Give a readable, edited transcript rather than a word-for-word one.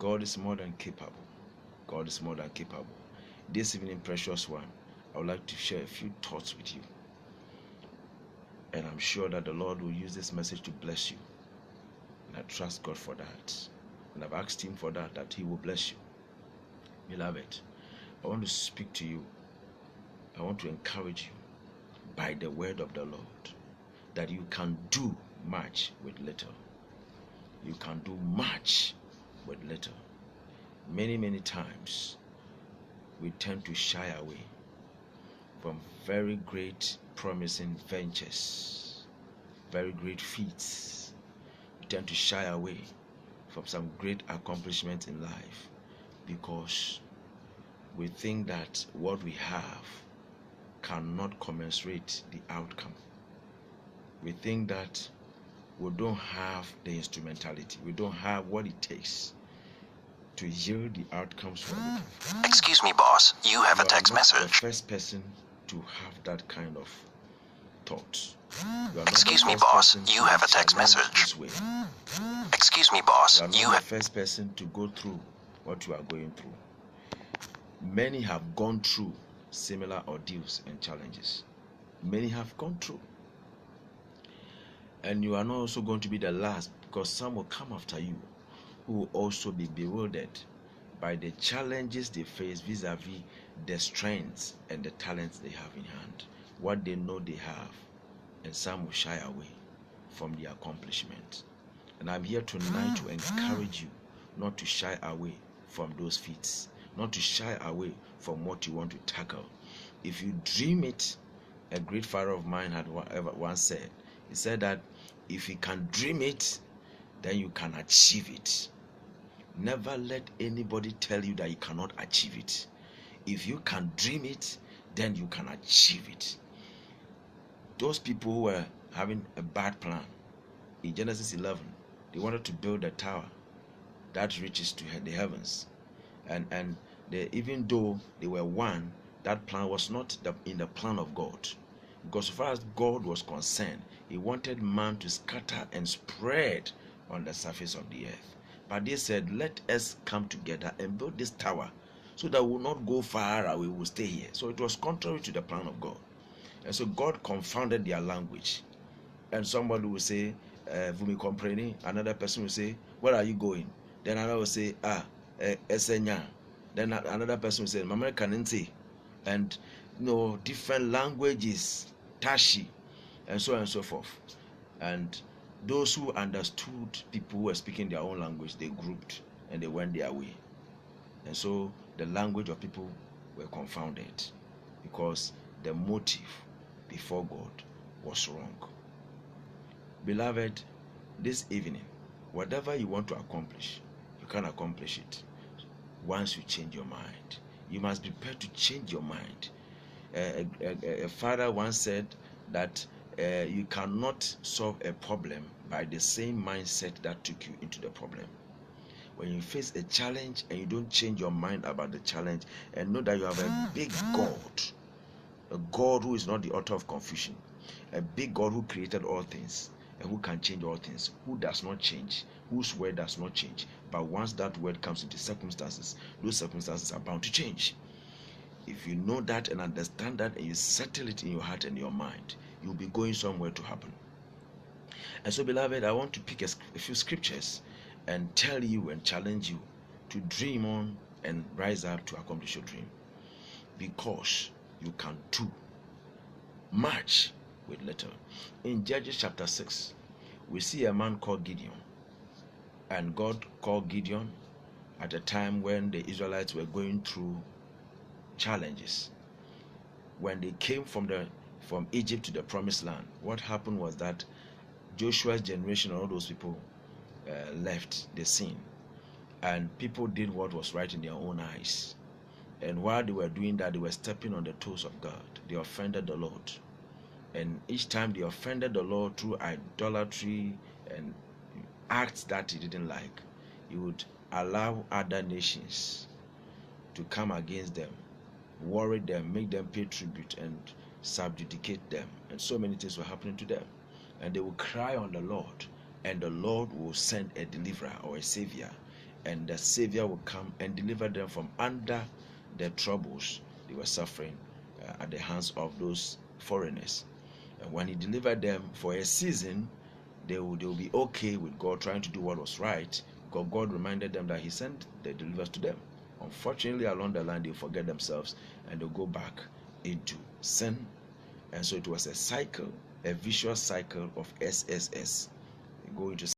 God is more than capable. God is more than capable. This evening, precious one, I would like to share a few thoughts with you. And I'm sure that the Lord will use this message to bless you. And I trust God for that. And I've asked Him for that He will bless you. Beloved, I want to speak to you. I want to encourage you by the word of the Lord that you can do much with little. You can do much with little. Many times we tend to shy away from very great promising ventures, very great feats. We tend to shy away from some great accomplishments in life because we think that what we have cannot commensurate the outcome. We think that we don't have the instrumentality. We don't have what it takes to yield the outcomes from it. Excuse me, boss. You have a text message. You are not the first person to have that kind of thought. Excuse me, boss. You have a text message. This way. Excuse me, boss. You are not the first person to go through what you are going through. Many have gone through similar ordeals and challenges. Many have gone through. And you are not also going to be the last, because some will come after you who will also be bewildered by the challenges they face vis-a-vis the strengths and the talents they have in hand, what they know they have, and some will shy away from the accomplishment. And I'm here tonight to encourage you not to shy away from those feats, not to shy away from what you want to tackle. If you dream it, a great father of mine had once said, he said that if you can dream it, then you can achieve it. Never let anybody tell you that you cannot achieve it. If you can dream it, then you can achieve it. Those people who were having a bad plan, in Genesis 11, they wanted to build a tower that reaches to the heavens. And they, even though they were one, that plan was not in the plan of God. Because as far as God was concerned, He wanted man to scatter and spread on the surface of the earth. But they said, let us come together and build this tower so that we will not go far away, we will stay here. So it was contrary to the plan of God. And so God confounded their language. And somebody will say, Vumi compreni. Another person will say, where are you going? Then another will say, Esenya. Then another person will say, Mama Kanente. And different languages, Tashi, and so on and so forth. And those who understood people who were speaking their own language, they grouped and they went their way. And so the language of people were confounded because the motive before God was wrong. Beloved, this evening, whatever you want to accomplish, you can accomplish it once you change your mind. You must be prepared to change your mind. A father once said that you cannot solve a problem by the same mindset that took you into the problem. When you face a challenge and you don't change your mind about the challenge and know that you have a big God, a God who is not the author of confusion, a big God who created all things and who can change all things, who does not change, whose word does not change. But once that word comes into circumstances, those circumstances are bound to change. If you know that and understand that and you settle it in your heart and your mind, you'll be going somewhere to happen. And so, beloved, I want to pick a few scriptures and tell you and challenge you to dream on and rise up to accomplish your dream, because you can do much with little. In Judges chapter 6, we see a man called Gideon. And God called Gideon at a time when the Israelites were going through challenges. When they came from Egypt to the promised land, what happened was that Joshua's generation, all those people left the scene, and people did what was right in their own eyes. And while they were doing that, they were stepping on the toes of God. They offended the Lord. And each time they offended the Lord through idolatry and acts that He didn't like, He would allow other nations to come against them, worry them, make them pay tribute, and subjugate them. And so many things were happening to them. And they will cry on the Lord, and the Lord will send a deliverer or a savior, and the Savior will come and deliver them from under the troubles they were suffering at the hands of those foreigners. And when he delivered them for a season, they will be okay with God trying to do what was right, because God reminded them that he sent the deliverers to them. Unfortunately, along the line, they forget themselves and they'll go back into sin. And so it was a cycle, a vicious cycle of SSS. They go into